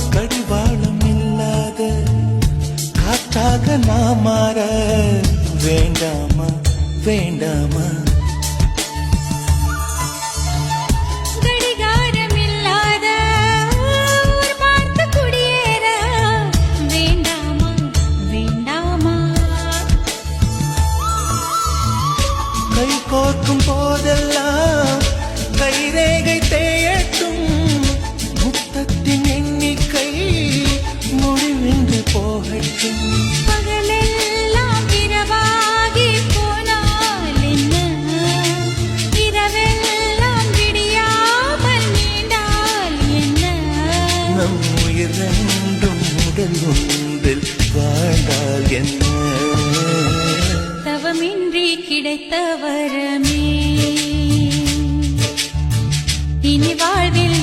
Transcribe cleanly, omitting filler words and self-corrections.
கடிவாளம் இல்லாத காற்றாக நான் மாற வேண்டாமா வேண்டாமா கடிகாரம் இல்லாத ஊர் பார்த்து குடியேற வேண்டாமா வேண்டாமா கை கோர்க்கும் போதெல்லாம் கைரேகை தேயட்டும் முத்தத்தின் எண்ணிக்கை முடிவின்றி போகட்டும் பகலெல்லாம் இரவாகி போனால் என்ன இரவெல்லாம் விடியாமல் நீண்டால் என்ன நம் உயிர் ரெண்டும் உடல் ஒன்றில் வாழ்ந்தால் என்ன தவமின்றி கிடைத்த வரமே இனி வாழ்வில்